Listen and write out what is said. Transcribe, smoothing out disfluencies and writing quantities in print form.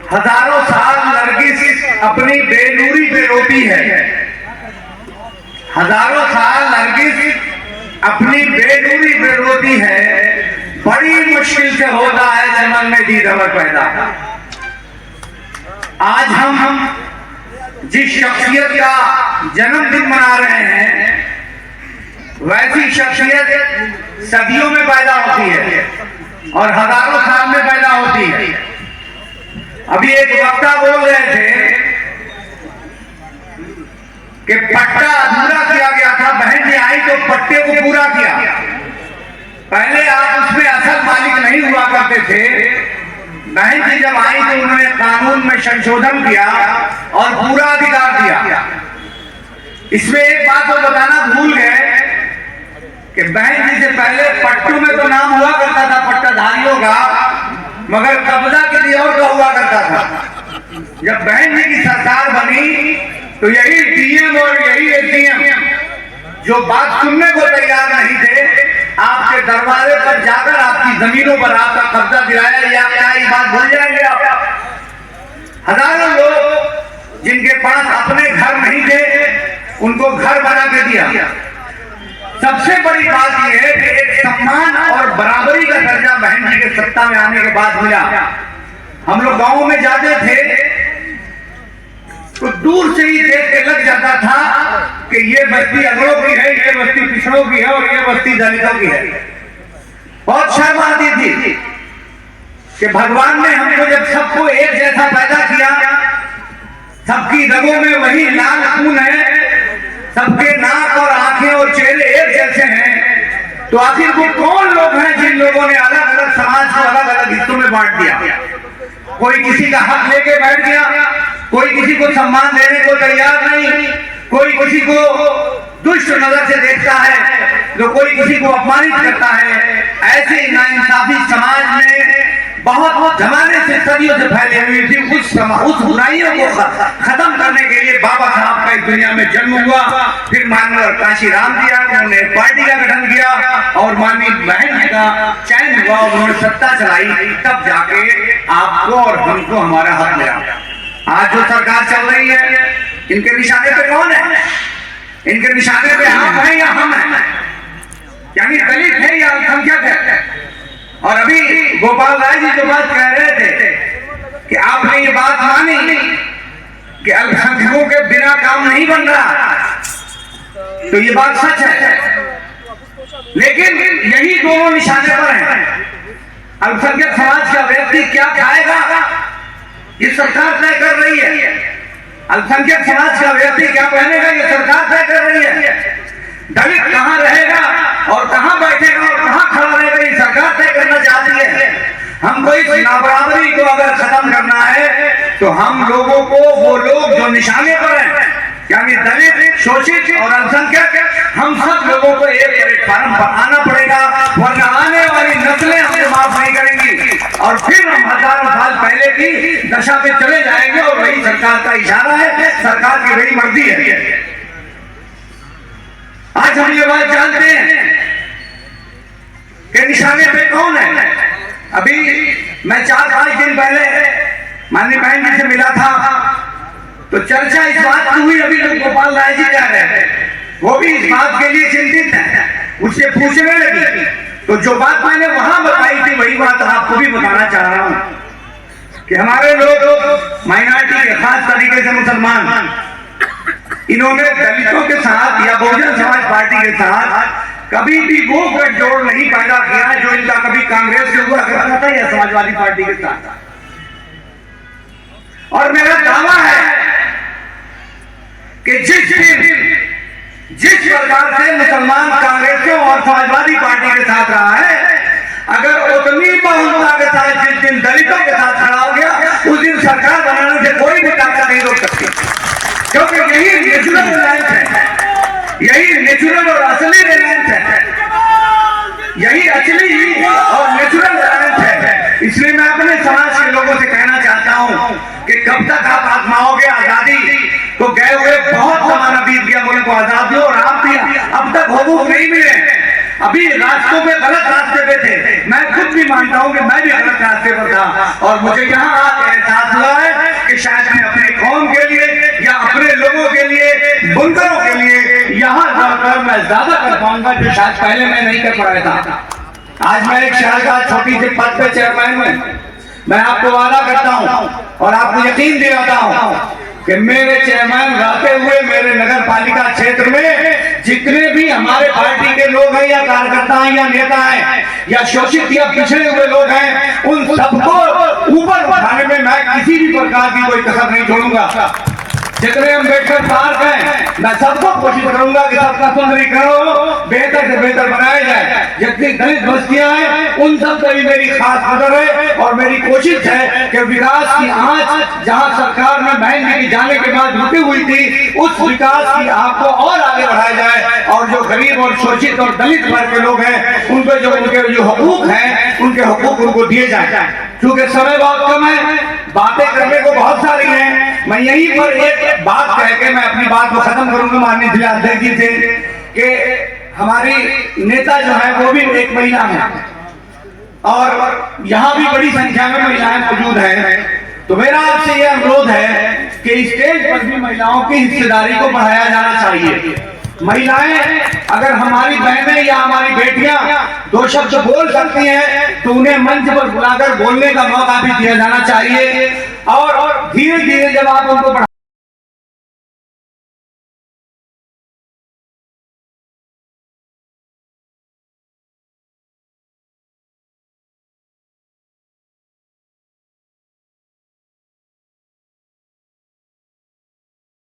हजारों साल नरगिस अपनी बेनूरी पे रोती है, हजारों साल नरगिस अपनी बेनूरी पे रोती है, बड़ी मुश्किल से होता है चमन में दीदार पैदा। आज हम जिस शख्सियत का जन्मदिन मना रहे हैं, वैसी शख्सियत सदियों में पैदा होती है और हजारों साल में पैदा होती है। अभी एक वक्ता बोल रहे थे कि पट्टा अधूरा किया गया था, बहन जी आई तो पट्टे को पूरा किया। पहले आप उसमें असल मालिक नहीं हुआ करते थे, बहन जी जब आई तो उन्होंने कानून में संशोधन किया और पूरा अधिकार दिया। इसमें एक बात तो बताना भूल गए कि बहन जी से पहले पट्टों में तो नाम हुआ करता था पट्टाधारियों का, मगर कब्जा किसी और का हुआ करता था। जब बहन जी की सरकार बनी तो यही डीएम और यही एसडीएम जो बात सुनने को तैयार नहीं थे, आपके दरवाजे पर जाकर आपकी जमीनों पर आपका कब्जा दिलाया। या क्या ये बात भूल जाएंगे आप? हजारों लोग जिनके पास अपने घर नहीं थे, उनको घर बना के दिया। सबसे बड़ी बात यह है कि एक सम्मान और बराबरी का दर्जा बहन जी के सत्ता में आने के बाद मिला। हम लोग गांव में जाते थे तो दूर से ही देख के लग जाता था कि ये बस्ती अगड़ों की है, ये बस्ती पिछड़ों की है और ये बस्ती दलितों की है। बहुत शर्म आती थी कि भगवान ने हमको जब सबको एक जैसा पैदा किया, सबकी रगों में वही लाल खून है, सबके नाक और आंखें और चेहरे एक जैसे हैं, तो आखिर वो कौन लोग हैं जिन लोगों ने अलग अलग समाज को अलग अलग हिस्सों में बांट दिया? कोई किसी का हक लेके बैठ गया, कोई किसी को सम्मान देने को तैयार नहीं, कोई किसी को दुष्ट नजर से देखता है, तो कोई किसी को अपमानित करता है। ऐसे नाइंसाफी समाज में बहुत जमाने से सदियों से फैली हुई थी। उस बुराइयों को खत्म करने के लिए बाबा साहब का इस दुनिया में जन्म हुआ। फिर माननीय काशी राम जी उन्होंने पार्टी का गठन किया और माननीय बहन जी का चयन हुआ, उन्होंने सत्ता चलाई, तब जाके आपको और हमको हमारा हक मिला। आज जो सरकार चल रही है, इनके निशाने पे कौन है? इनके निशाने पे आप हैं या हम हैं? यानी दलित है या अल्पसंख्यक है? और अभी गोपाल राय जी जो बात कह रहे थे कि आपने ये बात मानी कि अल्पसंख्यकों के बिना काम नहीं बन रहा, तो ये बात सच है। लेकिन यही दोनों निशाने पर हैं। अल्पसंख्यक समाज का व्यक्ति क्या खाएगा, ये सरकार तय कर रही है। अल्पसंख्यक समाज का व्यक्ति क्या पहनेगा, ये सरकार तय कर रही है। दलित कहां रहेगा और कहां बैठेगा और कहां खड़ा रहेगा, ये सरकार तय करना चाहती है। हमको इस नाबराबरी को अगर खत्म करना है तो हम लोगों को, वो लोग जो निशाने पर हैं, यानी दलित, शोषित और अल्पसंख्यक, हम सब लोगों को एक प्लेटफार्म पर आना पड़ेगा, वरना आने वाली नस्लें हमें माफ नहीं करेंगी और फिर हम हजारों साल पहले की दशा में चले जाएंगे। और वही सरकार का इशारा है, सरकार की वही मर्जी है। आज हम ये बात जानते हैं कि निशाने पे कौन है। अभी मैं 4-5 दिन पहले माननीय बहन जी से मिला था, तो चर्चा इस बात की हुई, अभी लोग गोपाल राय जी कह रहे हैं, वो भी इस बात के लिए चिंतित है, उससे पूछने लगी। तो जो बात मैंने वहां बताई थी वही बात आपको भी बताना चाह रहा हूं कि हमारे लोग माइनॉरिटी के, खास तरीके से मुसलमान, इन्होंने दलितों के साथ या बहुजन समाज पार्टी के साथ कभी भी वो गठजोड़ नहीं पैदा किया जो इनका कभी कांग्रेस से हुआ करता था या समाजवादी पार्टी के साथ। और मेरा दावा है कि जिस प्रकार से मुसलमान कांग्रेसियों और समाजवादी पार्टी के साथ रहा है, अगर उतनी बहुमता के साथ जिस दिन दलितों के साथ खड़ा हो गया, उस दिन सरकार बनाने से कोई भी ताकत नहीं रोक सकती, क्योंकि यही नेचुरल रिलायंस है, यही नेचुरल और असली रिलायंस है, यही असली और नेचुरल रिलायंस है। इसलिए मैं अपने समाज के लोगों से कहना चाहता हूं कि कब तक आप आजमाओगे आजादी को? गए हुए बहुत जमाना बीत गया, मुल्क को आजाद हो और आप भी अब तक हुकूक नहीं मिले। अभी रास्तों में गलत रास्ते पे थे, मैं खुद भी मानता हूं कि मैं भी गलत रास्ते पर था और मुझे यहाँ आके एहसास हुआ है बढ़ाकर मैं ज्यादा कर पाऊंगा जो शायद पहले मैं नहीं कर पाया था। आज मैं एक शहर का छोटी सी पद पे चेयरमैन हूँ। मैं आपको वादा करता हूँ और आपको यकीन दिलाता हूँ कि मेरे चेयरमैन रहते हुए मेरे नगर पालिका क्षेत्र में जितने भी हमारे पार्टी के लोग हैं या कार्यकर्ता हैं या नेता हैं या शोषित या पिछड़े हुए लोग हैं, उन सबको ऊपर उठाने में मैं किसी भी प्रकार की कोई कसर नहीं छोड़ूंगा। जितने अम्बेडकर पार्क हैं मैं सबको कोशिश करूंगा कि सबका सुंदरीकरण बेहतर से बेहतर बनाया जाए। जितनी दलित बस्तियां हैं उन सब पर भी मेरी खास नजर है और मेरी कोशिश है कि विकास की आंच जहां सरकार में बहन जी जाने के बाद रुकी हुई थी, उस विकास की आंच को और आगे बढ़ाया जाए और जो गरीब और शोषित और दलित वर्ग के लोग हैं उनके जो हकूक हैं उनके हकूक उनको दिए जाए। क्योंकि समय बहुत कम है, बातें करने को बहुत सारी हैं। मैं यहीं पर एक बात कह के मैं अपनी बात को खत्म करूंगा माननीय जिला अध्यक्ष जी से कि हमारी नेता जो है वो भी एक महिला है और यहाँ भी बड़ी संख्या में महिलाएं मौजूद हैं। तो मेरा आपसे यह अनुरोध है कि स्टेज पर भी महिलाओं की हिस्सेदारी को बढ़ाया जाना चाहिए। महिलाएं अगर हमारी बहनें या हमारी बेटियां दो शब्द बोल सकती हैं तो उन्हें मंच पर बुलाकर बोलने का मौका भी दिया जाना चाहिए और धीरे धीरे जब आप उनको